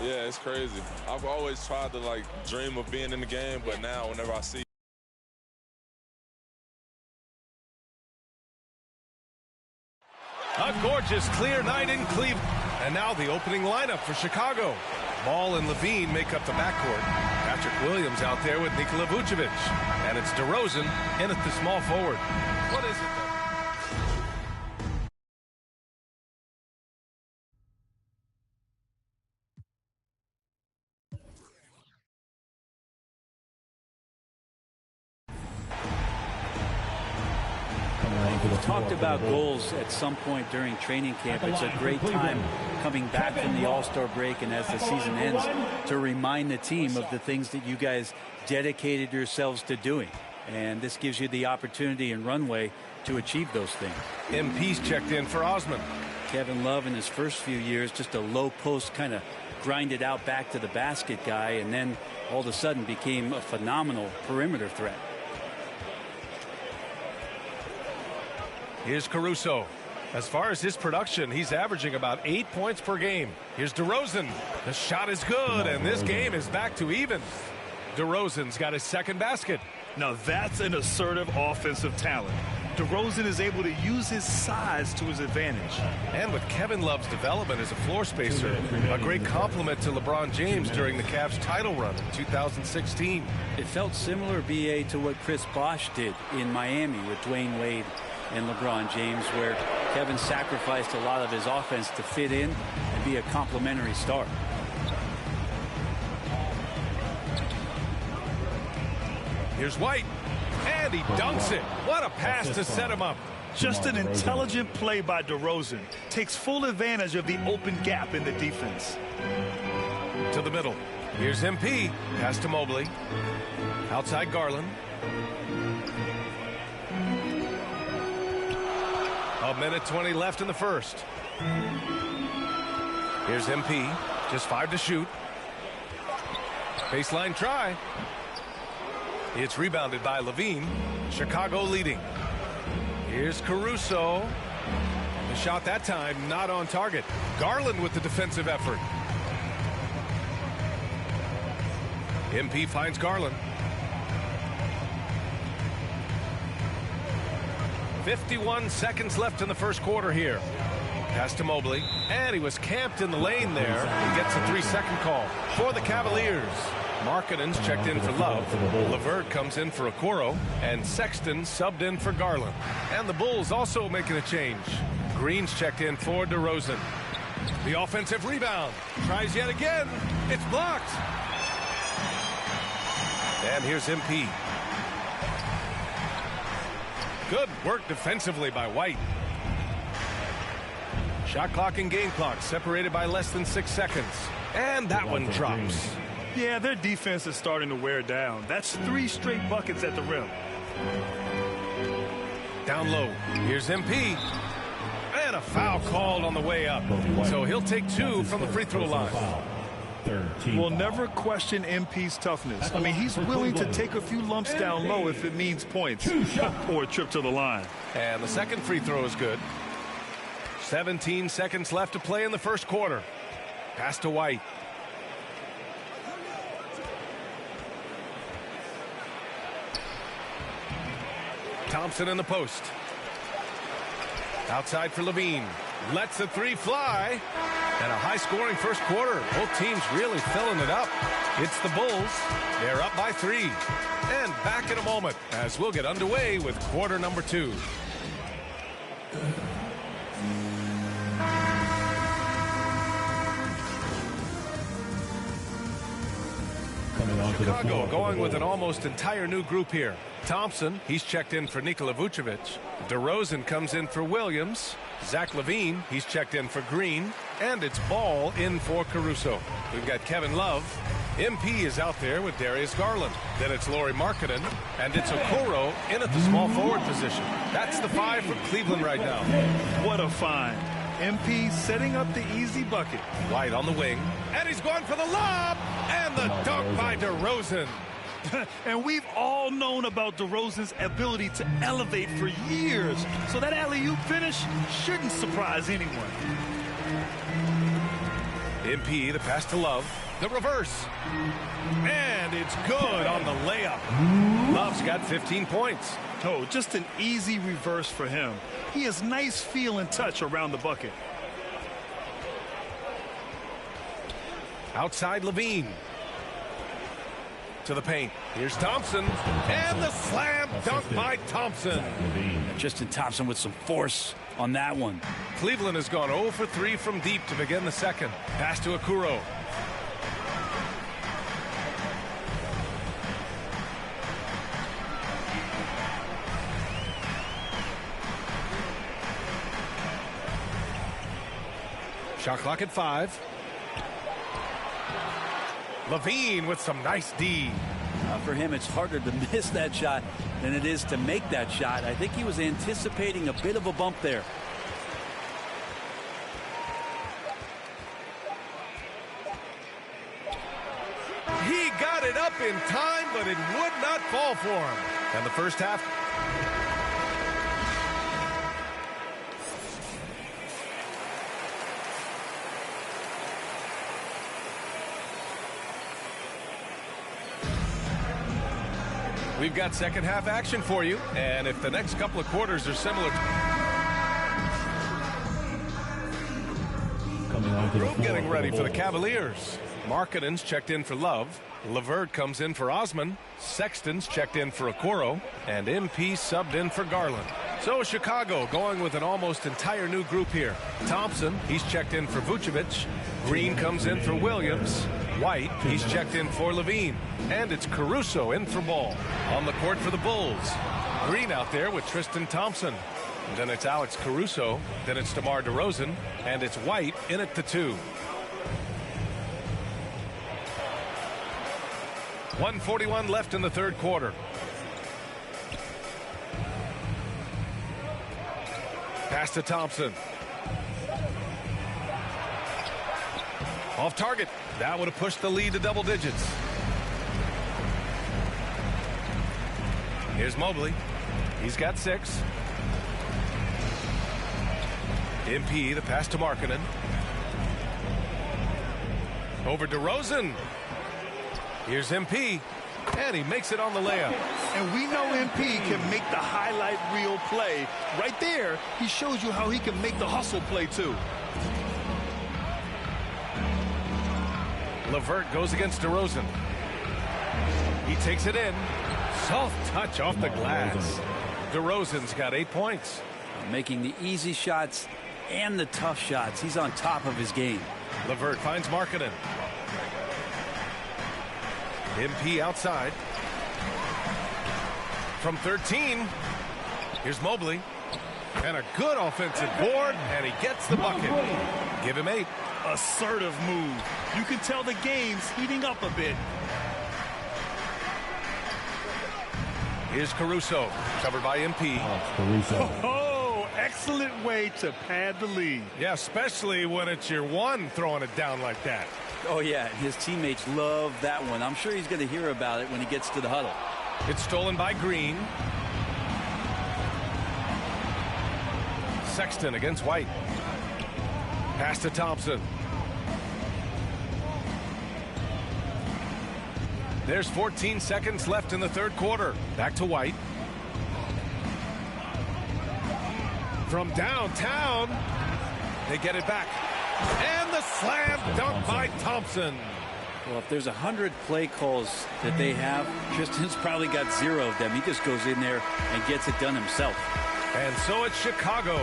Yeah, it's crazy. I've always tried to, like, dream of being in the game, but now whenever I see A gorgeous clear night in Cleveland. And now the opening lineup for Chicago. Ball and Levine make up the backcourt. Patrick Williams out there with Nikola Vucevic. And it's DeRozan in at the small forward. What is it, though? We talked about goals at some point during training camp. It's a great time coming back from the All-Star break and as the season ends to remind the team of the things that you guys dedicated yourselves to doing. And this gives you the opportunity and runway to achieve those things. MP's checked in for Osman. Kevin Love in his first few years, just a low post kind of grinded out back to the basket guy, and then all of a sudden became a phenomenal perimeter threat. Here's Caruso. As far as his production, he's averaging about 8 points per game. Here's DeRozan. The shot is good, and this game is back to even. DeRozan's got his second basket. Now that's an assertive offensive talent. DeRozan is able to use his size to his advantage. And with Kevin Love's development as a floor spacer, a great compliment to LeBron James during the Cavs title run in 2016. It felt similar, B.A., to what Chris Bosh did in Miami with Dwayne Wade and LeBron James, where Kevin sacrificed a lot of his offense to fit in and be a complementary star. Here's White, and he dunks it. What a pass to set him up. Just an intelligent play by DeRozan. Takes full advantage of the open gap in the defense. To the middle. Here's MP. Pass to Mobley. Outside Garland. A minute 20 left in the first. Here's MP. Just 5 to shoot. Baseline try. It's rebounded by Levine. Chicago leading. Here's Caruso. The shot that time not on target. Garland with the defensive effort. MP finds Garland. 51 seconds left in the first quarter here. Pass to Mobley, and he was camped in the lane there. He gets a 3-second call for the Cavaliers. Markkanen's checked in for Love. LeVert comes in for Okoro, and Sexton subbed in for Garland. And the Bulls also making a change. Green's checked in for DeRozan. The offensive rebound. Tries yet again. It's blocked. And here's MP. Good work defensively by White. Shot clock and game clock separated by less than 6 seconds. And that one drops. Yeah, their defense is starting to wear down. That's 3 straight buckets at the rim. Down low. Here's MP. And a foul called on the way up. So he'll take 2 from the free throw line. We'll never question MP's toughness. I mean, he's willing to take a few lumps down low if it means points or a trip to the line. And the second free throw is good. 17 seconds left to play in the first quarter. Pass to White. Thompson in the post. Outside for Levine. Lets the 3 fly. And a high-scoring first quarter. Both teams really filling it up. It's the Bulls. They're up by 3. And back in a moment as we'll get underway with quarter number 2. Chicago going with an almost entire new group here. Thompson, he's checked in for Nikola Vucevic. DeRozan comes in for Williams. Zach LaVine, he's checked in for Green. And it's Ball in for Caruso. We've got Kevin Love. MP is out there with Darius Garland. Then it's Lauri Markkanen. And it's Okoro in at the small forward position. That's the 5 for Cleveland right now. What a find. MP setting up the easy bucket. White on the wing. And he's going for the lob. And the dunk by DeRozan. And we've all known about DeRozan's ability to elevate for years. So that alley-oop finish shouldn't surprise anyone. MP, the pass to Love. The reverse. And it's good on the layup. Love's got 15 points. Oh, just an easy reverse for him. He has nice feel and touch around the bucket. Outside Levine. To the paint. Here's Thompson. And the slam dunk by Thompson. Justin Thompson with some force on that one. Cleveland has gone 0 for 3 from deep to begin the second. Pass to Okoro. Shot clock at 5. Levine with some nice D. For him, it's harder to miss that shot than it is to make that shot. I think he was anticipating a bit of a bump there. He got it up in time, but it would not fall for him. And the first half. We've got second half action for you, and if the next couple of quarters are similar, group getting ready for the Cavaliers. Markkanen's checked in for Love. LeVert comes in for Osman. Sexton's checked in for Okoro, and MP subbed in for Garland. So Chicago going with an almost entire new group here. Thompson, he's checked in for Vucevic. Green comes in for Williams. White, he's checked in for Levine. And it's Caruso in for Ball. On the court for the Bulls. Green out there with Tristan Thompson. Then it's Alex Caruso. Then it's DeMar DeRozan. And it's White in at the 2. 1:41 left in the third quarter. Pass to Thompson. Off target. That would have pushed the lead to double digits. Here's Mobley. He's got 6. MP, the pass to Markkanen. Over DeRozan. Here's MP. And he makes it on the layup. And we know MP can make the highlight reel play. Right there, he shows you how he can make the hustle play too. LeVert goes against DeRozan. He takes it in. Soft touch off the glass. DeRozan's got 8 points. Making the easy shots and the tough shots. He's on top of his game. LeVert finds Markkanen. MP outside. From 13, here's Mobley. And a good offensive board, and he gets the bucket. Give him 8. Assertive move. You can tell the game's heating up a bit. Here's Caruso, covered by MP. Oh, excellent way to pad the lead. Yeah, especially when it's your one throwing it down like that. Oh, yeah, his teammates love that one. I'm sure he's going to hear about it when he gets to the huddle. It's stolen by Green. Sexton against White. Pass to Thompson. There's 14 seconds left in the third quarter. Back to White. From downtown, they get it back. And the slam dunk by Thompson. Well, if there's 100 play calls that they have, Tristan's probably got 0 of them. He just goes in there and gets it done himself. And so it's Chicago,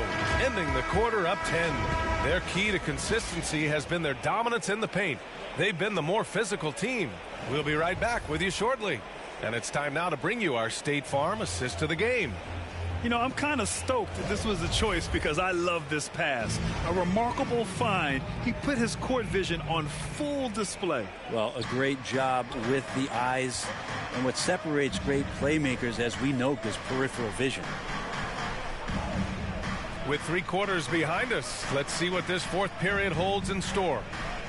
ending the quarter up 10. Their key to consistency has been their dominance in the paint. They've been the more physical team. We'll be right back with you shortly. And it's time now to bring you our State Farm assist to the game. You know, I'm kind of stoked that this was a choice because I love this pass. A remarkable find. He put his court vision on full display. Well, a great job with the eyes. And what separates great playmakers, as we know, is peripheral vision. With 3 quarters behind us, let's see what this fourth period holds in store.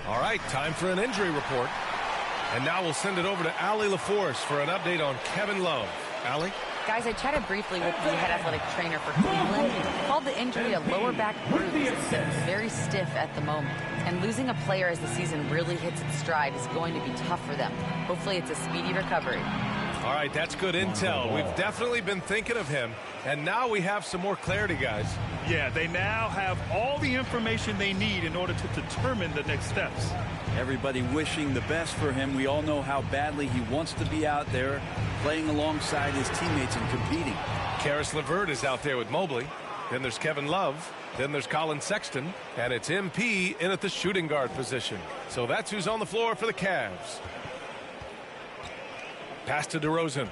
All right, time for an injury report. And now we'll send it over to Allie LaForce for an update on Kevin Love. Allie? Guys, I chatted briefly with the head athletic trainer for Cleveland. He called the injury a lower back bruise. It's very stiff at the moment. And losing a player as the season really hits its stride is going to be tough for them. Hopefully it's a speedy recovery. All right, that's good intel. We've definitely been thinking of him, and now we have some more clarity, guys. Yeah, they now have all the information they need in order to determine the next steps. Everybody wishing the best for him. We all know how badly he wants to be out there playing alongside his teammates and competing. Karis LeVert is out there with Mobley. Then there's Kevin Love. Then there's Colin Sexton. And it's MP in at the shooting guard position. So that's who's on the floor for the Cavs. Pass to DeRozan.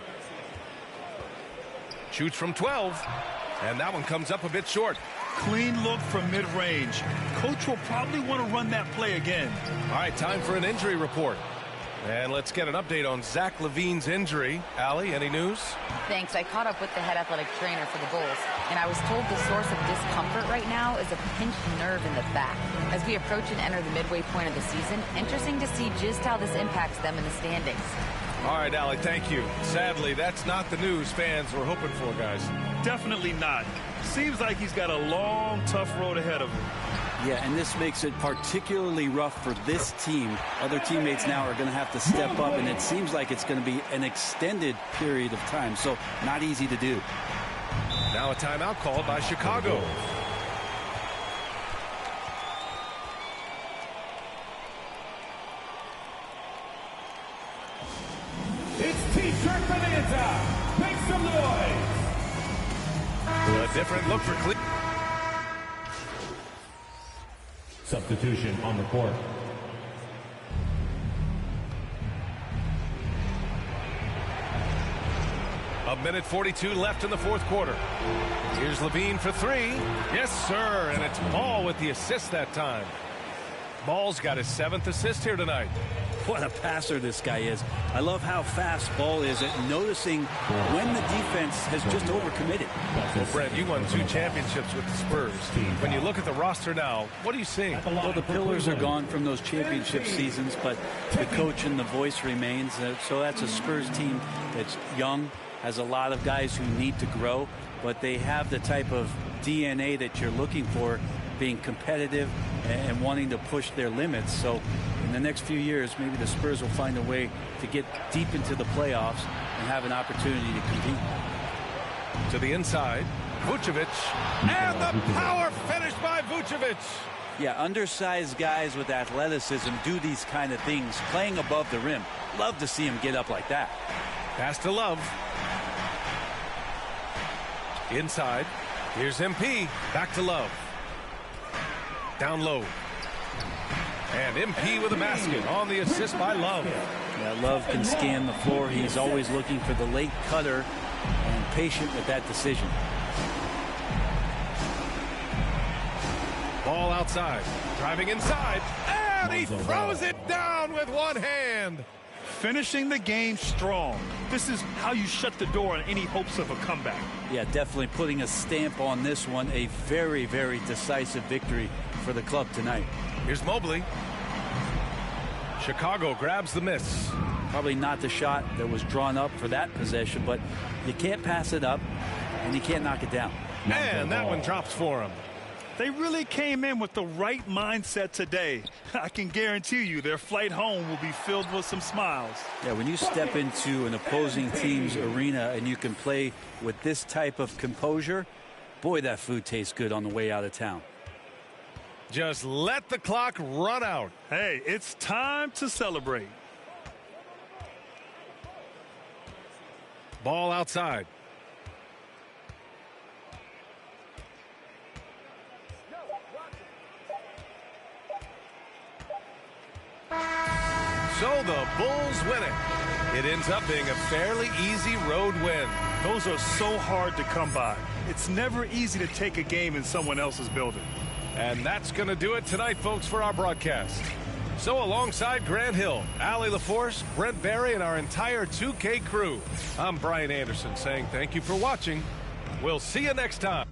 Shoots from 12. And that one comes up a bit short. Clean look from mid-range. Coach will probably want to run that play again. All right, time for an injury report. And let's get an update on Zach LaVine's injury. Allie, any news? Thanks. I caught up with the head athletic trainer for the Bulls, and I was told the source of discomfort right now is a pinched nerve in the back. As we approach and enter the midway point of the season, interesting to see just how this impacts them in the standings. All right, Allie, thank you. Sadly, that's not the news fans were hoping for, guys. Definitely not. Seems like he's got a long, tough road ahead of him. Yeah, and this makes it particularly rough for this team. Other teammates now are going to have to step up, and it seems like it's going to be an extended period of time, so not easy to do. Now a timeout called by Chicago. It's T-shirt bonanza. Make some noise. A different look for Cleveland. Substitution on the court. A minute 42 left in the fourth quarter. Here's LaVine for three. Yes, sir. And it's Ball with the assist that time. Ball's got his 7th assist here tonight. What a passer this guy is. I love how fast Ball is at noticing when the defense has just overcommitted. Well, Brent, you won 2 championships with the Spurs. When you look at the roster now, what are you seeing? Well, the pillars are gone from those championship seasons, but the coach and the voice remains. So that's a Spurs team that's young, has a lot of guys who need to grow, but they have the type of DNA that you're looking for, being competitive and wanting to push their limits. So in the next few years, maybe the Spurs will find a way to get deep into the playoffs and have an opportunity to compete. To the inside, Vucevic, and the power finish by Vucevic. Yeah, undersized guys with athleticism do these kind of things, playing above the rim. Love to see him get up like that. Pass to Love. Inside, here's MP, back to Love. Down low. And MP with a basket on the assist by Love. Yeah, Love can scan the floor. He's always looking for the late cutter and patient with that decision. Ball outside. Driving inside. And he throws it down with one hand. Finishing the game strong. This is how you shut the door on any hopes of a comeback. Yeah, definitely putting a stamp on this one. A very, very decisive victory for the club tonight. Here's Mobley. Chicago grabs the miss. Probably not the shot that was drawn up for that possession, but you can't pass it up and you can't knock it down. And that one drops for him. They really came in with the right mindset today. I can guarantee you their flight home will be filled with some smiles. Yeah, when you step into an opposing team's arena and you can play with this type of composure, boy, that food tastes good on the way out of town. Just let the clock run out. Hey, it's time to celebrate. Ball outside. So the Bulls win it. It ends up being a fairly easy road win. Those are so hard to come by. It's never easy to take a game in someone else's building. And that's going to do it tonight, folks, for our broadcast. So alongside Grant Hill, Allie LaForce, Brent Barry, and our entire 2K crew, I'm Brian Anderson saying thank you for watching. We'll see you next time.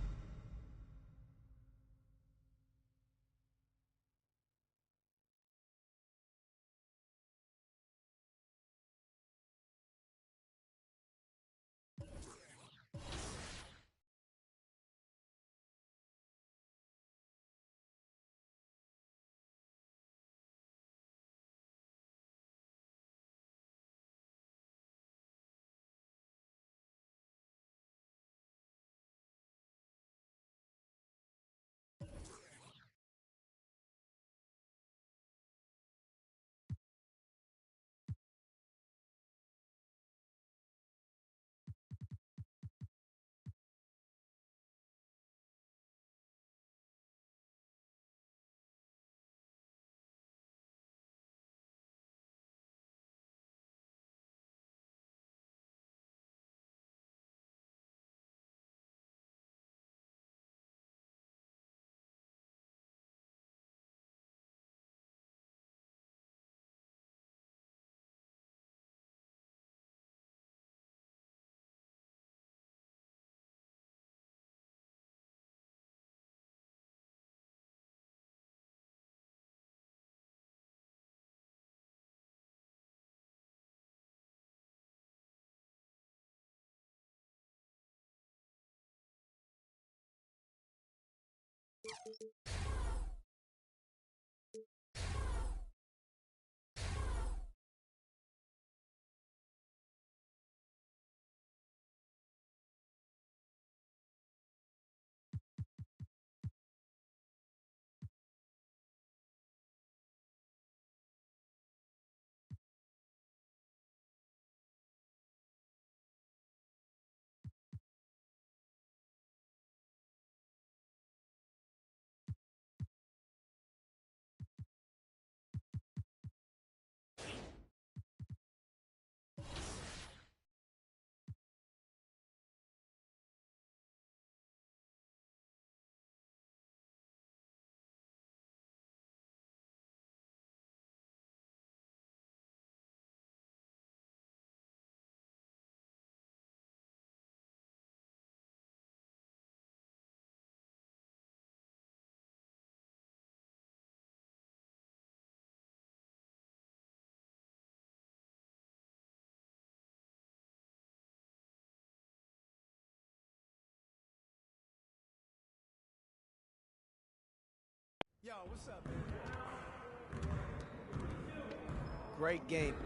Yo, what's up, man? Great game.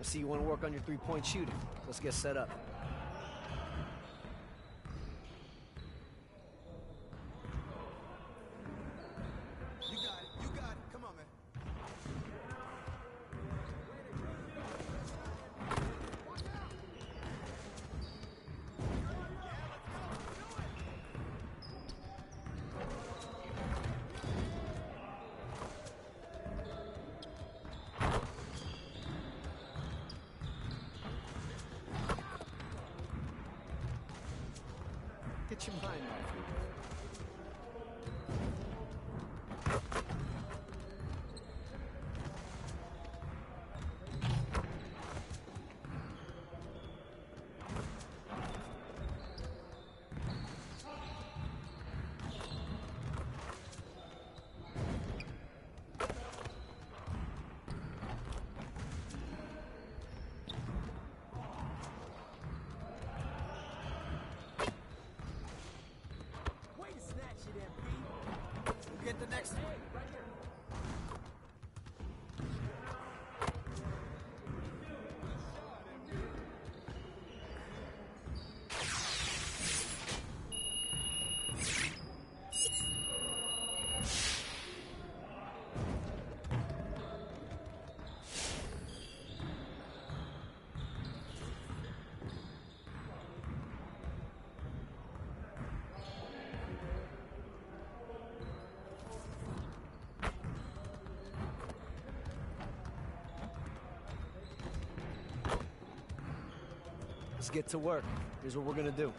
I see you want to work on your three-point shooting. Let's get set up. You got it. You got it. Come on, man. Get your mind off me. Get the next one. Let's get to work. Here's what we're gonna do.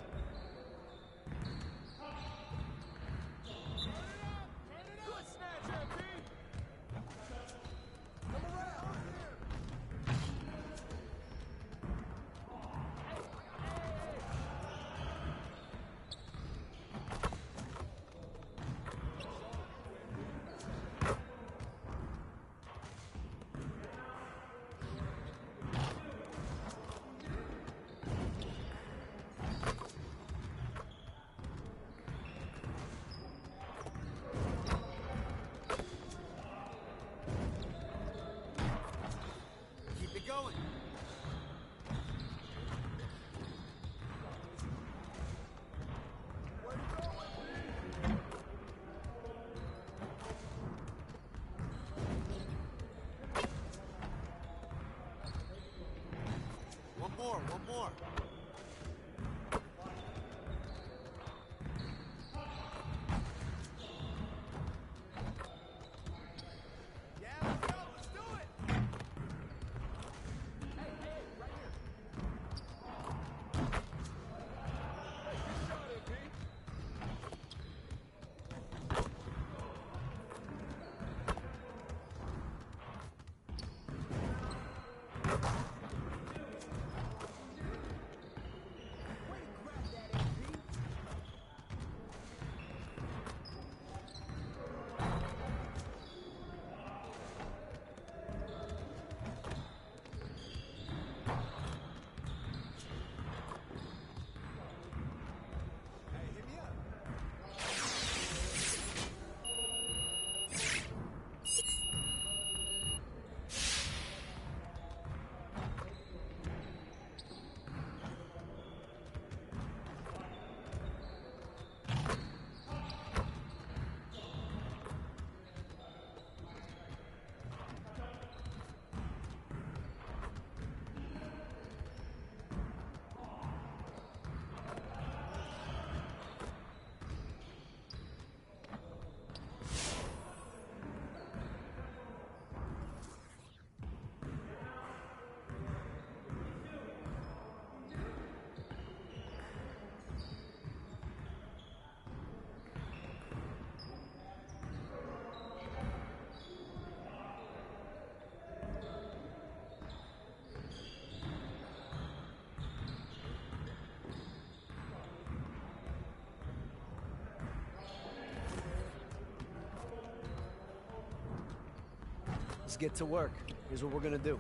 Keep it going. One more. Let's get to work. Here's what we're gonna do.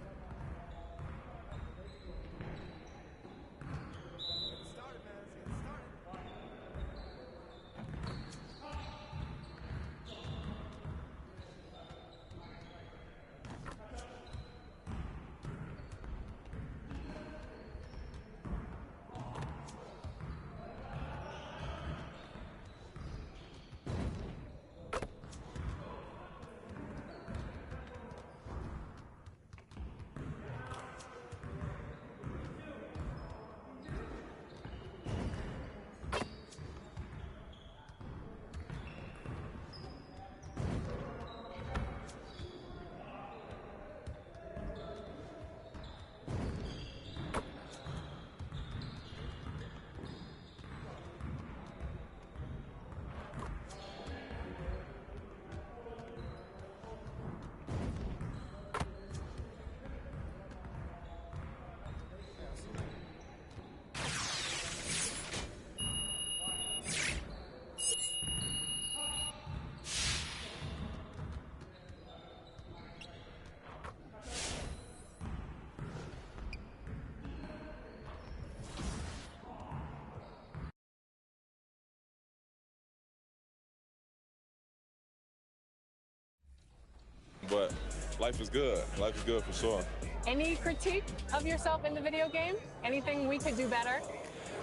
But life is good. Life is good for sure. Any critique of yourself in the video game? Anything we could do better?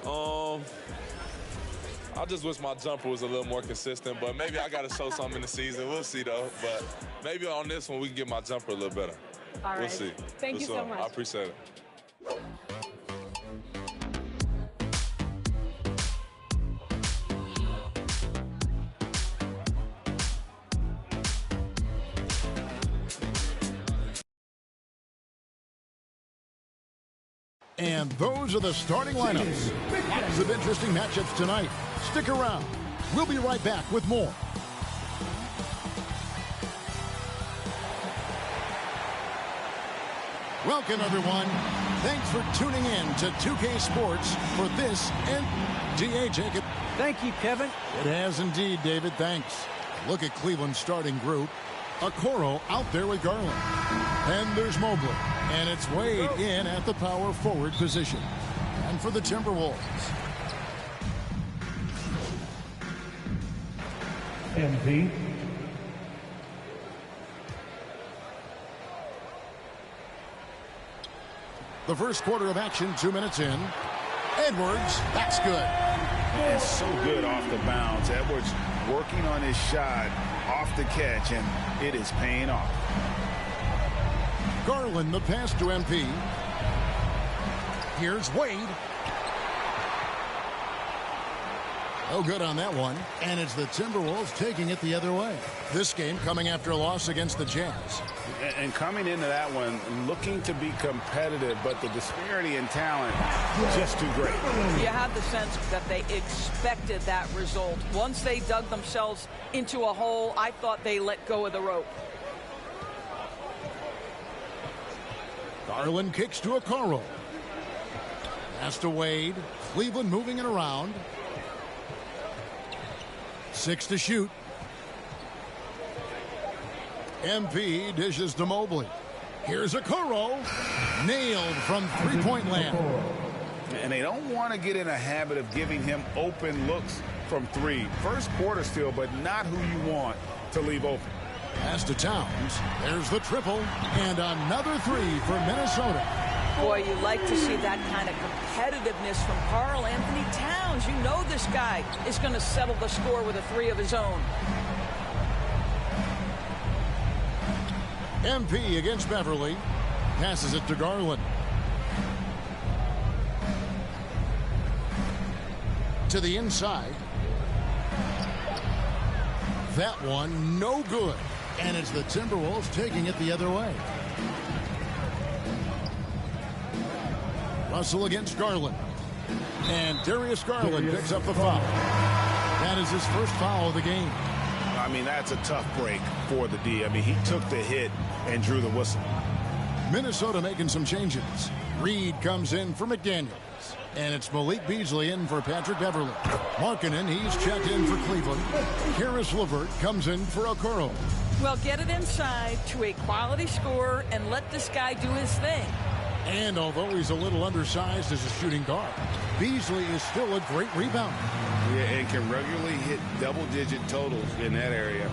I just wish my jumper was a little more consistent, but maybe I got to show something in the season. We'll see, though. But maybe on this one, we can get my jumper a little better. All right. We'll see. Thank you so much. I appreciate it. And those are the starting lineups. Lots of interesting matchups tonight. Stick around. We'll be right back with more. Welcome, everyone. Thanks for tuning in to 2K Sports for this NBA Jacob. Thank you, Kevin. It has indeed, David. Thanks. Look at Cleveland's starting group. Okoro out there with Garland. And there's Mobley. And it's Wade in at the power forward position. And for the Timberwolves. MP. The first quarter of action, 2 minutes in. Edwards, that's good. And so good off the bounds. Edwards working on his shot off the catch, and it is paying off. Garland, the pass to MP. Here's Wade. No good on that one. And it's the Timberwolves taking it the other way. This game coming after a loss against the Jazz. And coming into that one, looking to be competitive, but the disparity in talent just too great. You have the sense that they expected that result. Once they dug themselves into a hole, I thought they let go of the rope. The Garland kicks to Okoro. Pass to Wade. Cleveland moving it around. 6 to shoot. MP dishes to Mobley. Here's Okoro. Nailed from three-point land. And they don't want to get in a habit of giving him open looks from three. First quarter still, but not who you want to leave open. Pass to Towns. There's the triple. And another three for Minnesota. Boy, you like to see that kind of competitiveness from Karl Anthony Towns. You know this guy is going to settle the score with a three of his own. MP against Beverly. Passes it to Garland. To the inside. That one no good. And it's the Timberwolves taking it the other way. Russell against Garland. And Darius Garland picks up the foul. That is his first foul of the game. I mean, that's a tough break for the D. I mean, he took the hit and drew the whistle. Minnesota making some changes. Reed comes in for McDaniels. And it's Malik Beasley in for Patrick Beverly. Markkanen, he's checked in for Cleveland. Karis LeVert comes in for Okoro. Well, get it inside to a quality scorer and let this guy do his thing. And although he's a little undersized as a shooting guard, Beasley is still a great rebounder. Yeah, and can regularly hit double-digit totals in that area.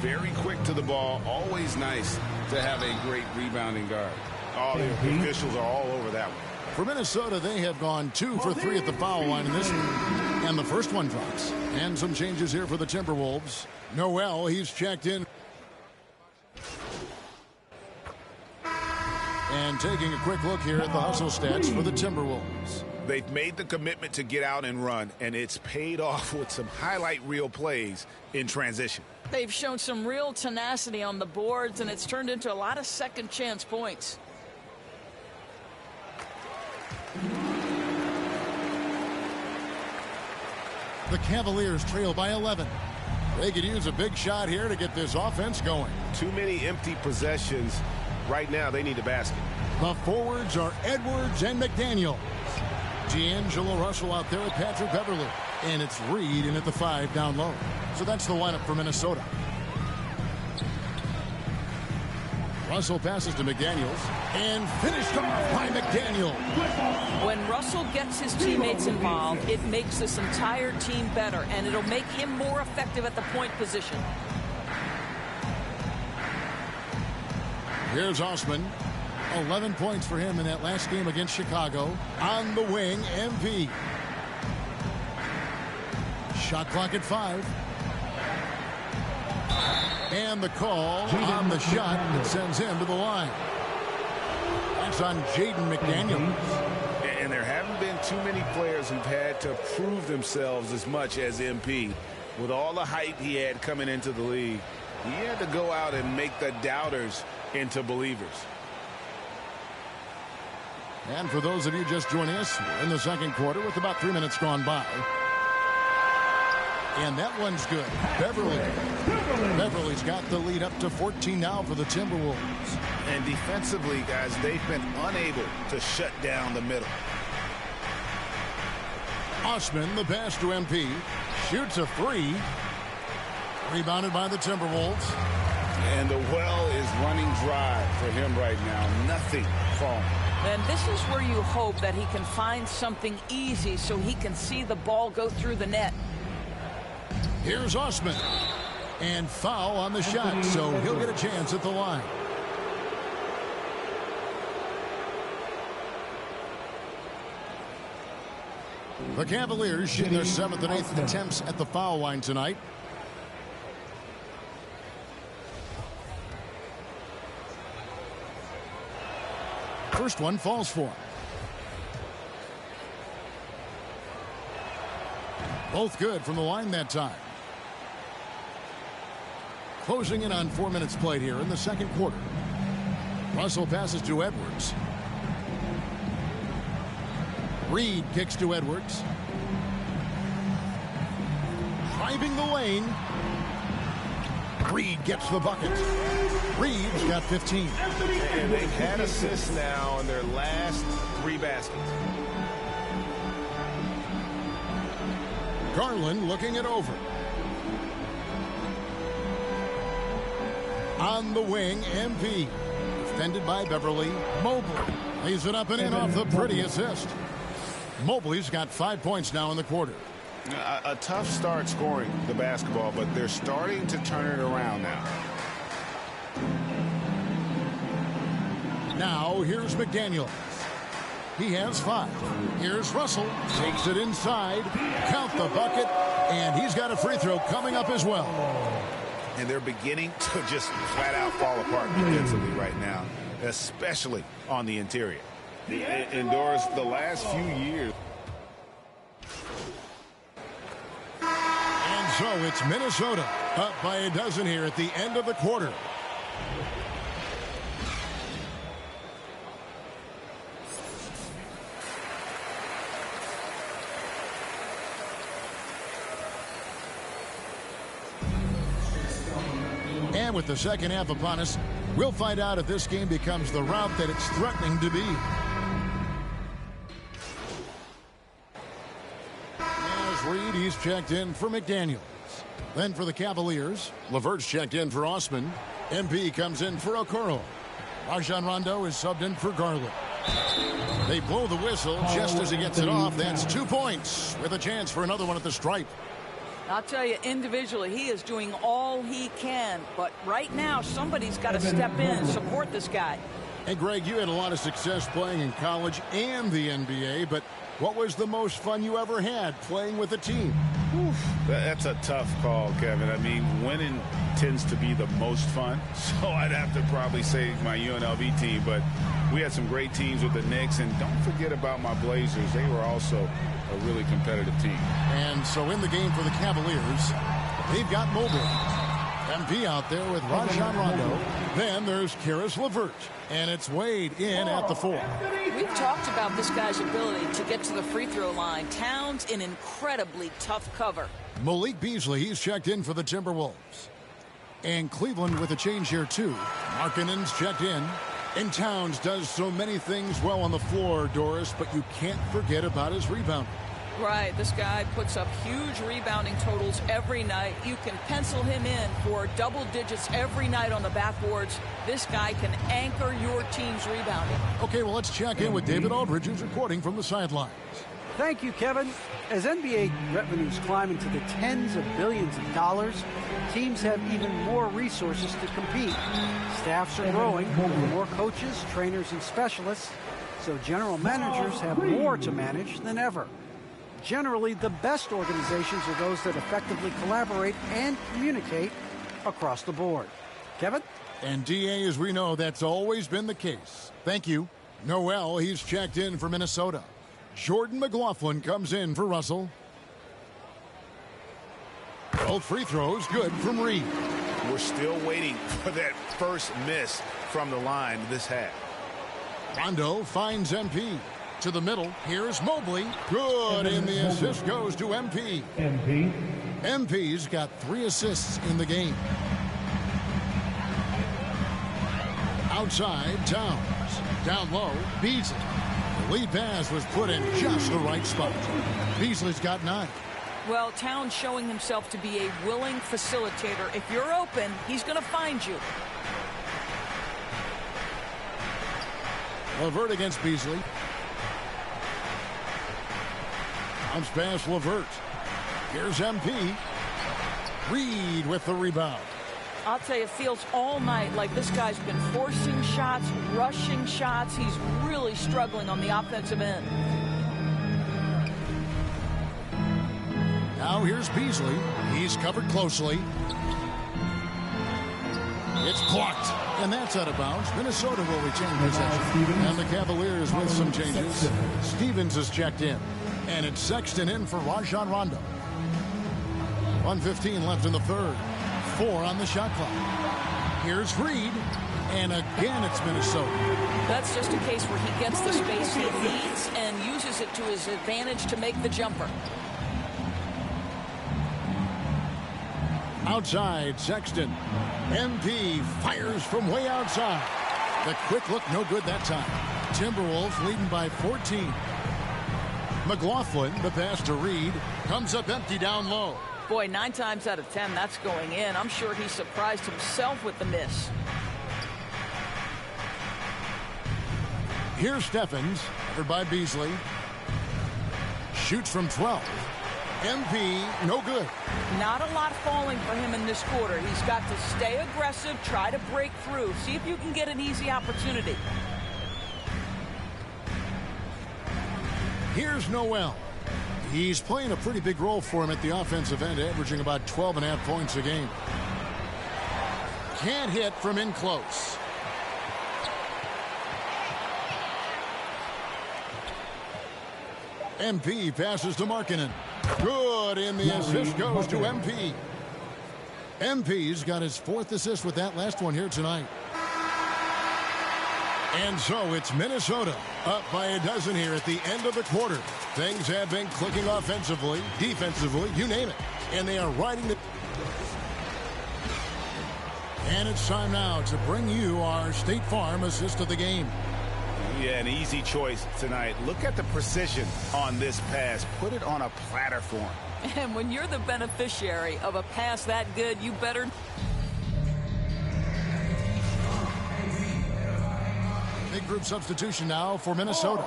Very quick to the ball. Always nice to have a great rebounding guard. All the officials are all over that one. For Minnesota, they have gone 2 for 3 at the foul line in this one. And the first one drops. And some changes here for the Timberwolves. Noel, he's checked in. And taking a quick look here at the hustle stats for the Timberwolves. They've made the commitment to get out and run, and it's paid off with some highlight reel plays in transition. They've shown some real tenacity on the boards, and it's turned into a lot of second chance points. The Cavaliers trail by 11. They could use a big shot here to get this offense going. Too many empty possessions. Right now, they need a basket. The forwards are Edwards and McDaniels. D'Angelo Russell out there with Patrick Beverly. And it's Reed in at the 5 down low. So that's the lineup for Minnesota. Russell passes to McDaniels. And finished off by McDaniels. When Russell gets his teammates involved, it makes this entire team better. And it'll make him more effective at the point position. Here's Osman. 11 points for him in that last game against Chicago. On the wing, MP. Shot clock at 5. And the call on the shot that sends him to the line. That's on Jaden McDaniels. And there haven't been too many players who've had to prove themselves as much as MP. With all the hype he had coming into the league, he had to go out and make the doubters into believers. And for those of you just joining us, we're in the second quarter with about 3 minutes gone by. And that one's good. Beverly's got the lead up to 14 now for the Timberwolves. And defensively, guys, they've been unable to shut down the middle. Osman, the pass to MP. Shoots a 3. Rebounded by the Timberwolves. And the well is running dry for him right now. Nothing falling. And this is where you hope that he can find something easy so he can see the ball go through the net. Here's Osman. And foul on the shot, so he'll get a chance at the line. The Cavaliers shoot their 7th and 8th attempts at the foul line tonight. First one falls for him. Both good from the line that time. Closing in on 4 minutes played here in the second quarter. Russell passes to Edwards. Reed kicks to Edwards. Driving the lane. Reed gets the bucket. Reed's got 15. And they've had assists now on their last 3 baskets. Garland looking it over. On the wing, MP. Defended by Beverly. Mobley lays it up and in off the pretty assist. Mobley's got 5 points now in the quarter. A tough start scoring the basketball, but they're starting to turn it around now. Now here's McDaniels. He has 5. Here's Russell. Takes it inside. Count the bucket. And he's got a free throw coming up as well. And they're beginning to just flat out fall apart defensively right now, especially on the interior. Indoors, the last few years. And so it's Minnesota up by a dozen here at the end of the quarter. And with the second half upon us, we'll find out if this game becomes the route that it's threatening to be. As Reed, he's checked in for McDaniels. Then for the Cavaliers, Levert's checked in for Osman. MP comes in for Okoro. Rajon Rondo is subbed in for Garland. They blow the whistle just as he gets it off. That's 2 points with a chance for another one at the stripe. I'll tell you, individually, he is doing all he can. But right now, somebody's got to step in, support this guy. Hey, Greg, you had a lot of success playing in college and the NBA, but what was the most fun you ever had playing with a team? Oof, that's a tough call, Kevin. I mean, winning tends to be the most fun, so I'd have to probably say my UNLV team, but we had some great teams with the Knicks, and don't forget about my Blazers. They were also a really competitive team. And so in the game for the Cavaliers, they've got Mobley. MP out there with Rajon Rondo. Then there's Karis LeVert. And it's Wade in at the 4. We've talked about this guy's ability to get to the free throw line. Towns in incredibly tough cover. Malik Beasley, he's checked in for the Timberwolves. And Cleveland with a change here too. Markkanen's checked in. And Towns does so many things well on the floor, Doris, but you can't forget about his rebound. Right, this guy puts up huge rebounding totals every night. You can pencil him in for double digits every night on the backboards. This guy can anchor your team's rebounding. Okay, well, let's check in with David Aldridge, who's reporting from the sidelines. Thank you, Kevin. As NBA revenues climb into the tens of billions of dollars, teams have even more resources to compete. Staffs are growing, with more coaches, trainers, and specialists, so general managers have more to manage than ever. Generally, the best organizations are those that effectively collaborate and communicate across the board. Kevin? And DA, as we know, that's always been the case. Thank you. Noel, he's checked in for Minnesota. Jordan McLaughlin comes in for Russell. Both free throws good from Reed. We're still waiting for that first miss from the line this half. Rondo finds MP. To the middle, here's Mobley. Good, and the assist goes to MP. MP's got 3 assists in the game. Outside, Towns. Down low, Beasley. The lead pass was put in just the right spot. Beasley's got 9. Well, Towns showing himself to be a willing facilitator. If you're open, he's going to find you. LeVert against Beasley. Bounce pass LeVert. Here's MP. Reed with the rebound. I'll tell you, it feels all night like this guy's been forcing shots, rushing shots. He's really struggling on the offensive end. Now here's Beasley. He's covered closely. It's blocked, and that's out of bounds. Minnesota will retain possession. And the Cavaliers with some changes. Stevens is checked in. And it's Sexton in for Rajon Rondo. 1:15 left in the third. 4 on the shot clock. Here's Reed. And again, it's Minnesota. That's just a case where he gets the space he needs and uses it to his advantage to make the jumper. Outside, Sexton. MP fires from way outside. The quick look, no good that time. Timberwolves leading by 14. McLaughlin, the pass to Reed, comes up empty down low. Boy, 9 times out of 10, that's going in. I'm sure he surprised himself with the miss. Here's Steffens, covered by Beasley. Shoots from 12. MP, no good. Not a lot falling for him in this quarter. He's got to stay aggressive, try to break through. See if you can get an easy opportunity. Here's Noel. He's playing a pretty big role for him at the offensive end, averaging about 12.5 points a game. Can't hit from in close. MP passes to Markkanen. Good, and the assist goes to MP. MP's got his 4th assist with that last one here tonight. And so it's Minnesota up by a dozen here at the end of the quarter. Things have been clicking offensively, defensively, you name it. And they are riding the... And it's time now to bring you our State Farm assist of the game. Yeah, an easy choice tonight. Look at the precision on this pass. Put it on a platter for him. And when you're the beneficiary of a pass that good, you better... Big group substitution now for Minnesota.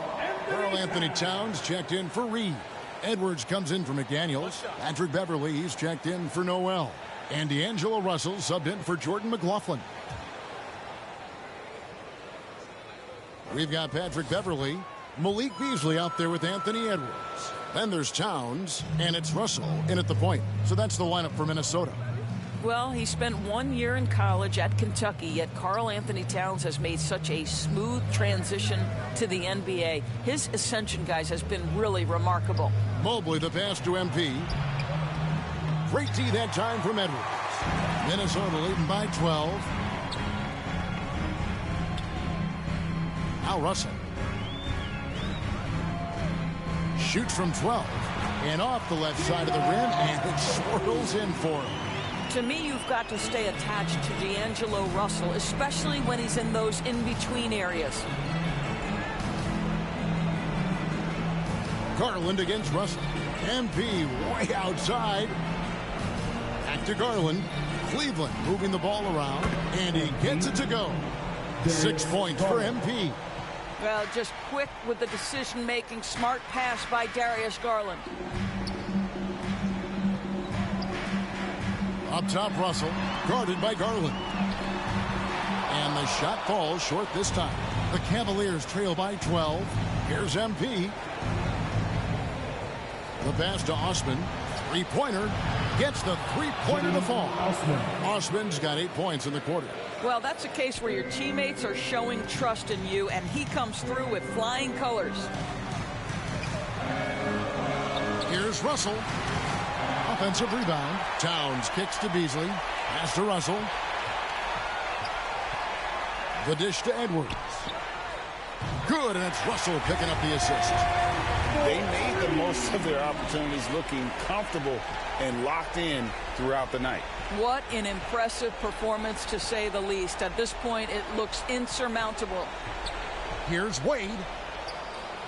Karl Anthony Towns checked in for Reed. Edwards comes in for McDaniels. Patrick Beverly, he's checked in for Noel. And D'Angelo Russell subbed in for Jordan McLaughlin. We've got Patrick Beverly, Malik Beasley out there with Anthony Edwards. Then there's Towns, and it's Russell in at the point. So that's the lineup for Minnesota. Well, he spent 1 year in college at Kentucky, yet Karl Anthony Towns has made such a smooth transition to the NBA. His ascension, guys, has been really remarkable. Mobley, the pass to MP. Great D that time from Edwards. Minnesota leading by 12. Now Russell. Shoots from 12. And off the left side of the rim, and it swirls in for him. To me, you've got to stay attached to D'Angelo Russell, especially when he's in those in-between areas. Garland against Russell. MP way outside. Back to Garland. Cleveland moving the ball around, and he gets it to go. 6 points for MP. Well, just quick with the decision-making, smart pass by Darius Garland. Up top, Russell, guarded by Garland. And the shot falls short this time. The Cavaliers trail by 12. Here's MP. The pass to Osman. Three-pointer. Gets the three-pointer to fall. Osman's got 8 points in the quarter. Well, that's a case where your teammates are showing trust in you, and he comes through with flying colors. Here's Russell. Offensive rebound. Towns kicks to Beasley. Pass to Russell. The dish to Edwards. Good, and it's Russell picking up the assist. They made the most of their opportunities, looking comfortable and locked in throughout the night. What an impressive performance, to say the least. At this point, it looks insurmountable. Here's Wade.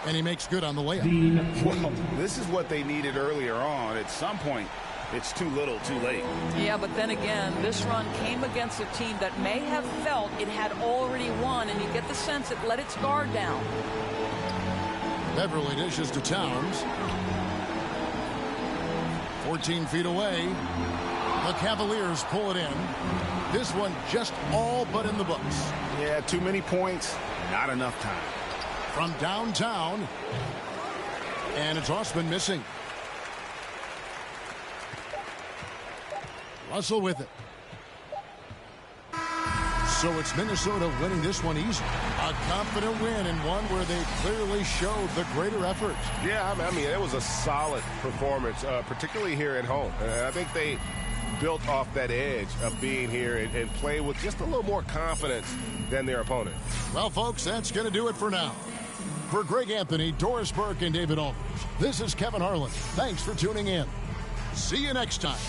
And he makes good on the layup. Well, this is what they needed earlier on. At some point, it's too little, too late. Yeah, but then again, this run came against a team that may have felt it had already won, and you get the sense it let its guard down. Beverly dishes to Towns. 14 feet away. The Cavaliers pull it in. This one just all but in the books. Yeah, too many points, not enough time. From downtown. And it's Osman missing. Russell with it. So it's Minnesota winning this one easy. A confident win, and one where they clearly showed the greater effort. Yeah, I mean, it was a solid performance, particularly here at home. I think they built off that edge of being here and play with just a little more confidence than their opponent. Well, folks, that's going to do it for now. For Greg Anthony, Doris Burke, and David Aldridge, this is Kevin Harlan. Thanks for tuning in. See you next time.